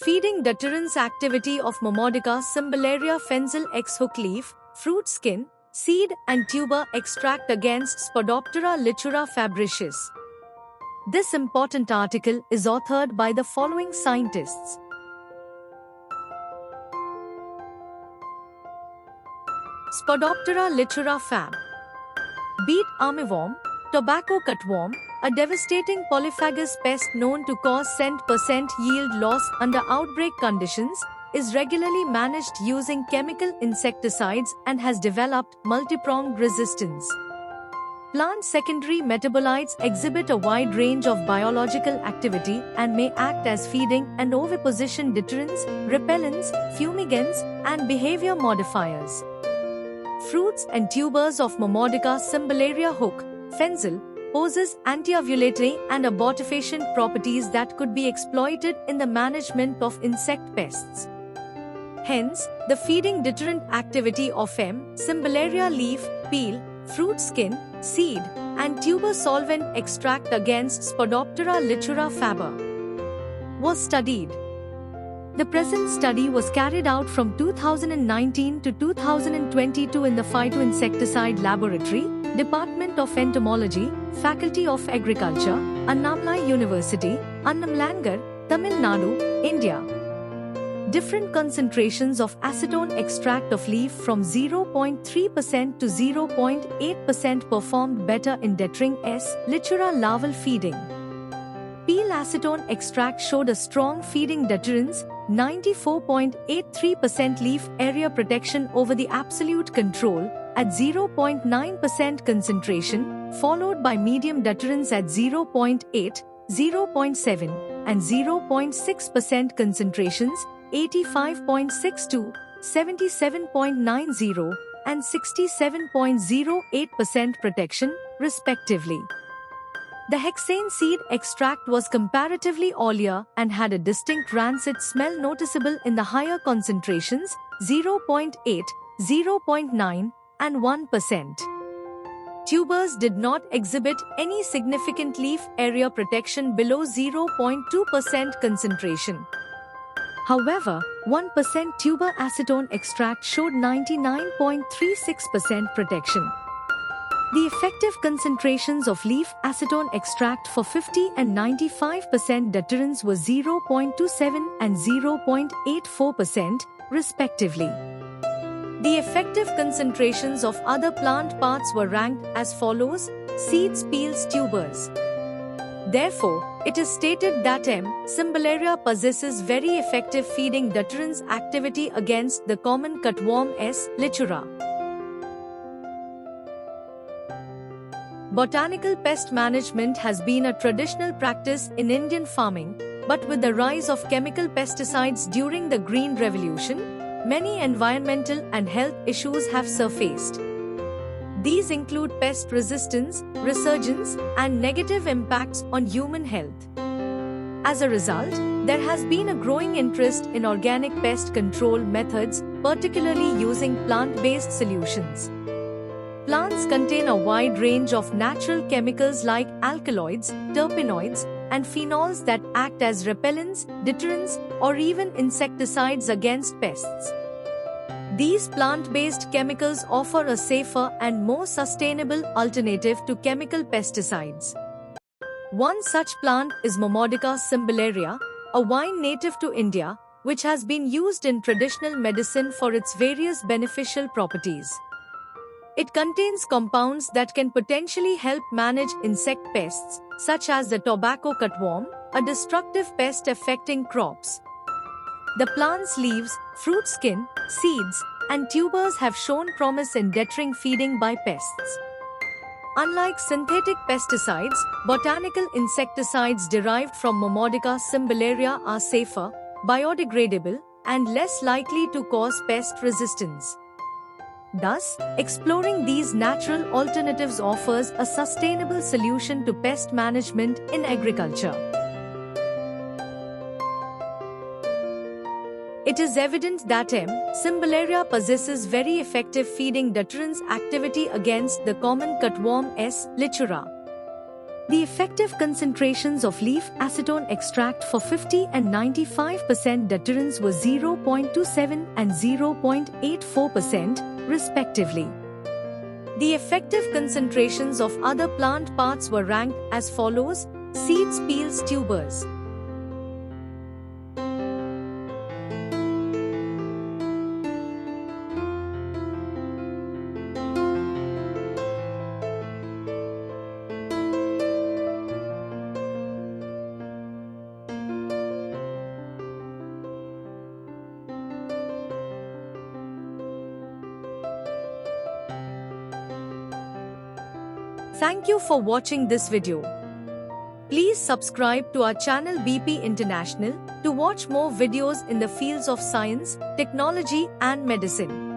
Feeding deterrence activity of Momordica cymbilaria fenzel X hook leaf, fruit skin, seed and tuber extract against Spodoptera litura fabricius. This important article is authored by the following scientists. Spodoptera litura fab. Beet armyworm, tobacco cutworm, a devastating polyphagous pest known to cause % yield loss under outbreak conditions, is regularly managed using chemical insecticides and has developed multi-pronged resistance. Plant secondary metabolites exhibit a wide range of biological activity and may act as feeding and oviposition deterrents, repellents, fumigants, and behavior modifiers. Fruits and tubers of Momordica cymbilaria hook, fenzel, possess anti-ovulatory and abortifacient properties that could be exploited in the management of insect pests. Hence, the feeding deterrent activity of M. cymbilaria leaf, peel, fruit skin, seed, and tuber solvent extract against Spodoptera litura faber was studied. The present study was carried out from 2019 to 2022 in the Phytoinsecticide Laboratory, Department of Entomology, Faculty of Agriculture, Annamalai University, Annamlangar, Tamil Nadu, India. Different concentrations of acetone extract of leaf from 0.3% to 0.8% performed better in deterring S. litura larval feeding. Peel acetone extract showed a strong feeding deterrence, 94.83% leaf area protection over the absolute control at 0.9% concentration, followed by medium deterrence at 0.8, 0.7, and 0.6% concentrations, 85.62, 77.90, and 67.08% protection, respectively. The hexane seed extract was comparatively oilier and had a distinct rancid smell noticeable in the higher concentrations, 0.8, 0.9, and 1%. Tubers did not exhibit any significant leaf area protection below 0.2% concentration. However, 1% tuber acetone extract showed 99.36% protection. The effective concentrations of leaf acetone extract for 50 and 95% deterrence were 0.27 and 0.84%, respectively. The effective concentrations of other plant parts were ranked as follows: seeds, peels, tubers. Therefore, it is stated that M. cymbilaria possesses very effective feeding deterrence activity against the common cutworm S. litura. Botanical pest management has been a traditional practice in Indian farming, but with the rise of chemical pesticides during the Green Revolution, many environmental and health issues have surfaced. These include pest resistance, resurgence, and negative impacts on human health. As a result, there has been a growing interest in organic pest control methods, particularly using plant-based solutions. Plants contain a wide range of natural chemicals like alkaloids, terpenoids, and phenols that act as repellents, deterrents, or even insecticides against pests. These plant-based chemicals offer a safer and more sustainable alternative to chemical pesticides. One such plant is Momordica cymbilaria, a vine native to India, which has been used in traditional medicine for its various beneficial properties. It contains compounds that can potentially help manage insect pests, such as the tobacco cutworm, a destructive pest affecting crops. The plant's leaves, fruit skin, seeds, and tubers have shown promise in deterring feeding by pests. Unlike synthetic pesticides, botanical insecticides derived from Momordica cymbilaria are safer, biodegradable, and less likely to cause pest resistance. Thus, exploring these natural alternatives offers a sustainable solution to pest management in agriculture. It is evident that M. cymbilaria possesses very effective feeding deterrence activity against the common cutworm S. litura. The effective concentrations of leaf acetone extract for 50 and 95% deuterans were 0.27 and 0.84%, respectively. The effective concentrations of other plant parts were ranked as follows: seeds, peels, tubers. Thank you for watching this video. Please subscribe to our channel BP International to watch more videos in the fields of science, technology and medicine.